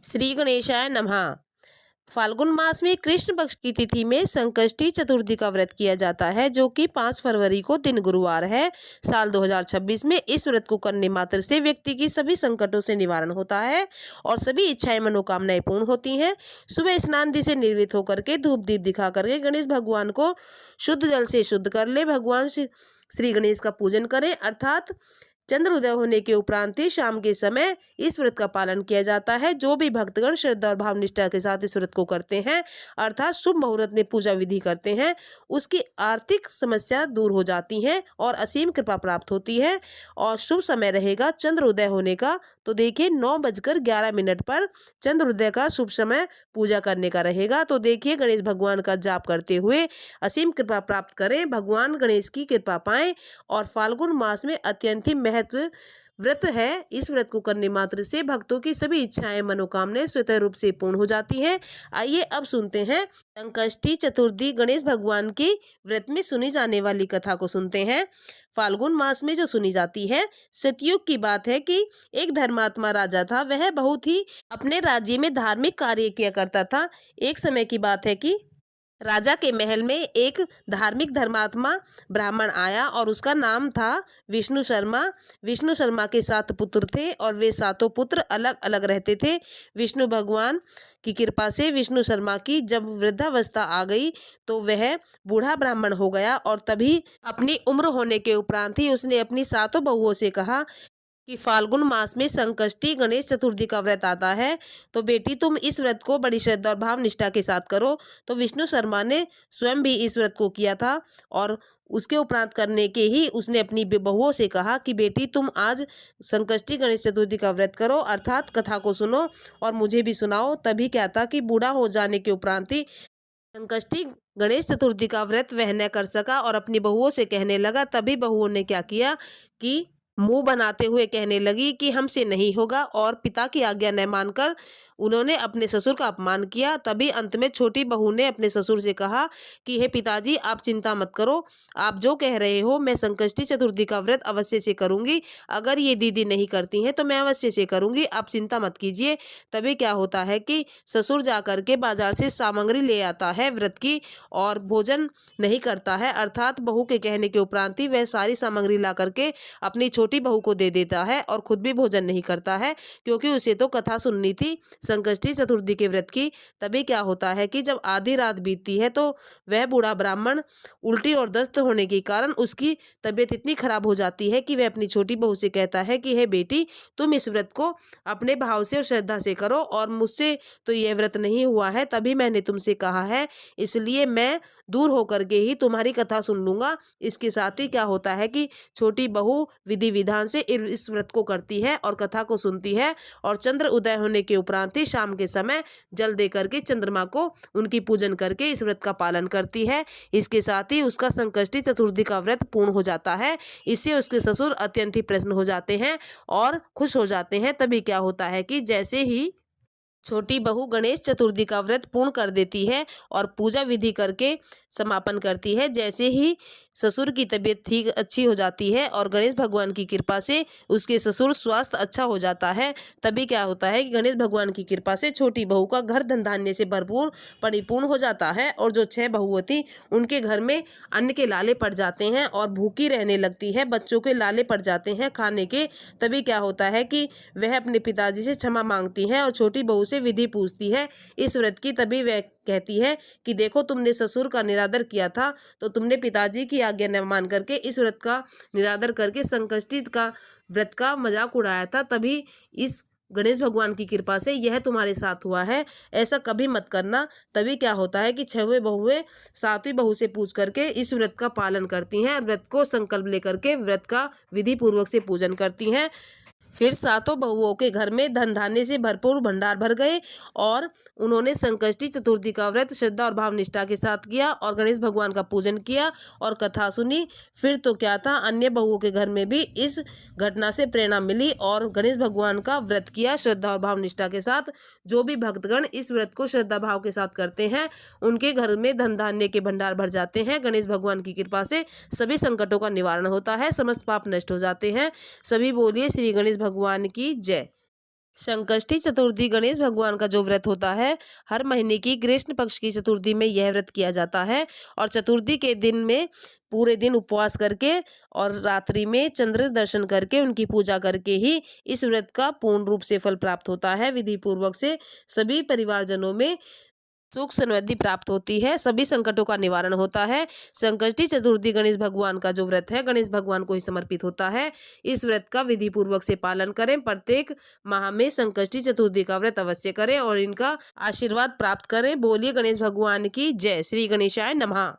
श्री गणेशाय नमः। फाल्गुन मास में कृष्ण पक्ष की तिथि में संकष्टी चतुर्थी का व्रत किया जाता है, जो कि 5 फरवरी को दिन गुरुवार है। साल 2026 में इस व्रत को करने मात्र से व्यक्ति की सभी संकटों से निवारण होता है और सभी इच्छाएं मनोकामनाएं पूर्ण होती हैं। सुबह स्नान दी से निर्वित होकर के धूप दीप दिखा करके गणेश भगवान को शुद्ध जल से शुद्ध कर ले। भगवान श्री गणेश का पूजन करें, अर्थात चंद्र उदय होने के उपरांत ही शाम के समय इस व्रत का पालन किया जाता है। जो भी भक्तगण श्रद्धा और भाव निष्ठा के साथ इस व्रत को करते हैं, अर्थात शुभ मुहूर्त में पूजा विधि करते हैं, उसकी आर्थिक समस्या दूर हो जाती है और असीम कृपा प्राप्त होती है। और शुभ समय रहेगा चंद्र उदय होने का, तो देखिए 9:11 पर चंद्र उदय का शुभ समय पूजा करने का रहेगा। तो देखिए गणेश भगवान का जाप करते हुए असीम कृपा प्राप्त करें, भगवान गणेश की कृपा पाएं। और फाल्गुन मास में अत्यंत ही महत्व व्रत है। इस व्रत को करने मात्र से भक्तों की सभी इच्छाएं मनोकामनाएं स्वतः रूप से पूर्ण हो जाती हैं। आइए अब सुनते हैं संकष्टी चतुर्थी गणेश भगवान की व्रत में सुनी जाने वाली कथा को सुनते हैं। फाल्गुन मास में जो सुनी जाती है, सतयुग की बात है कि एक धर्मात्मा राजा था। वह बहुत ही अपने राज्य में धार्मिक कार्य किया करता था। एक समय की बात है कि राजा के महल में एक धार्मिक धर्मात्मा ब्राह्मण आया और उसका नाम था विष्णु शर्मा। विष्णु शर्मा के 7 पुत्र थे और वे 7 पुत्र अलग अलग रहते थे। विष्णु भगवान की कृपा से विष्णु शर्मा की जब वृद्धावस्था आ गई तो वह बूढ़ा ब्राह्मण हो गया और तभी अपनी उम्र होने के उपरांत ही उसने अपनी 7 बहुओं से कहा कि फाल्गुन मास में संकष्टी गणेश चतुर्थी का व्रत आता है, तो बेटी तुम इस व्रत को बड़ी श्रद्धा और भाव निष्ठा के साथ करो। तो विष्णु शर्मा ने स्वयं भी इस व्रत को किया था और उसके उपरांत करने के ही उसने अपनी बहुओं से कहा कि बेटी तुम आज संकष्टी गणेश चतुर्थी का व्रत करो, अर्थात कथा को सुनो और मुझे भी सुनाओ। तभी क्या था कि बूढ़ा हो जाने के उपरांत ही संकष्टी गणेश चतुर्थी का व्रत वह न कर सका और अपनी बहुओं से कहने लगा। तभी बहुओं ने क्या किया कि मुंह बनाते हुए कहने लगी कि हमसे नहीं होगा, और पिता की आज्ञा न मानकर उन्होंने अपने ससुर का अपमान किया। तभी अंत में छोटी बहू ने अपने ससुर से कहा कि हे पिताजी, आप चिंता मत करो, आप जो कह रहे हो मैं संकष्टी चतुर्थी का व्रत अवश्य से करूंगी। अगर ये दीदी नहीं करती हैं तो मैं अवश्य से करूंगी, आप चिंता मत कीजिए। तभी क्या होता है कि ससुर जा करके बाजार से सामग्री ले आता है व्रत की और भोजन नहीं करता है, अर्थात बहू के कहने के उपरांत ही वह सारी सामग्री ला करके अपनी छोटी बहू को दे देता है और खुद भी भोजन नहीं करता है, क्योंकि उसे तो कथा सुननी थी संकष्टी चतुर्थी के व्रत की। तभी क्या होता है कि जब आधी रात बीतती है तो वह बूढ़ा ब्राह्मण उल्टी और दस्त होने के कारण उसकी तबीयत इतनी खराब हो जाती है कि वह अपनी छोटी बहू से कहता है कि हे बेटी, तुम इस व्रत को अपने भाव से और श्रद्धा से करो और मुझसे तो यह व्रत नहीं हुआ है, तभी मैंने तुमसे कहा है, इसलिए मैं दूर होकर के ही तुम्हारी कथा सुन लूंगा। इसके साथ ही क्या होता है कि छोटी बहू विधि विधान से इस व्रत को करती है और कथा को सुनती है और चंद्र उदय होने के उपरांत ही शाम के समय जल दे करके चंद्रमा को उनकी पूजन करके इस व्रत का पालन करती है। इसके साथ ही उसका संकष्टी चतुर्थी का व्रत पूर्ण हो जाता है। इससे उसके ससुर अत्यंत ही प्रसन्न हो जाते हैं और खुश हो जाते हैं। तभी क्या होता है कि जैसे ही छोटी बहू गणेश चतुर्थी का व्रत पूर्ण कर देती है और पूजा विधि करके समापन करती है, जैसे ही ससुर की तबीयत ठीक अच्छी हो जाती है और गणेश भगवान की कृपा से उसके ससुर स्वास्थ्य अच्छा हो जाता है। तभी क्या होता है कि गणेश भगवान की कृपा से छोटी बहू का घर धन धान्य से भरपूर परिपूर्ण हो जाता है और जो 6 बहुएं थी उनके घर में अन्न के लाले पड़ जाते हैं और भूखी रहने लगती है, बच्चों के लाले पड़ जाते हैं खाने के। तभी क्या होता है कि वह अपने पिताजी से क्षमा मांगती हैं और छोटी बहू से विधि पूछती है इस व्रत की। तभी वह कहती है कि देखो, तुमने ससुर का निरादर किया था, तो तुमने पिताजी की आज्ञा न मान करके इस व्रत का निरादर करके संकष्टी का व्रत का मजाक उड़ाया था। तभी इस गणेश भगवान की कृपा से यह तुम्हारे साथ हुआ है, ऐसा कभी मत करना। तभी क्या होता है कि 6वें बहुएं 7वीं बहू से पूछ करके इस व्रत का पालन करती हैं, व्रत को संकल्प लेकर के व्रत का विधि पूर्वक से पूजन करती हैं। फिर 7 बहुओं के घर में धन धान्य से भरपूर भंडार भर गए और उन्होंने संकष्टी चतुर्थी का व्रत श्रद्धा और भाव निष्ठा के साथ किया और गणेश भगवान का पूजन किया और कथा सुनी। फिर तो क्या था, अन्य बहुओं के घर में भी इस घटना से प्रेरणा मिली और गणेश भगवान का व्रत किया श्रद्धा और भाव निष्ठा के साथ। जो भी भक्तगण इस व्रत को श्रद्धा भाव के साथ करते हैं उनके घर में धन धान्य के भंडार भर जाते हैं। गणेश भगवान की कृपा से सभी संकटों का निवारण होता है, समस्त पाप नष्ट हो जाते हैं। सभी बोलिए श्री गणेश भगवान की जय। संकष्टी चतुर्थी गणेश भगवान का जो व्रत होता है, हर महीने की कृष्ण पक्ष की चतुर्थी में यह व्रत किया जाता है। और चतुर्थी के दिन में पूरे दिन उपवास करके और रात्रि में चंद्र दर्शन करके उनकी पूजा करके ही इस व्रत का पूर्ण रूप से फल प्राप्त होता है। विधि पूर्वक से सभी परिवारजनों में सुख समृद्धि प्राप्त होती है, सभी संकटों का निवारण होता है। संकष्टी चतुर्थी गणेश भगवान का जो व्रत है, गणेश भगवान को ही समर्पित होता है। इस व्रत का विधि पूर्वक से पालन करें। प्रत्येक माह में संकष्टी चतुर्थी का व्रत अवश्य करें और इनका आशीर्वाद प्राप्त करें। बोलिए गणेश भगवान की जय। श्री गणेशाय नमः।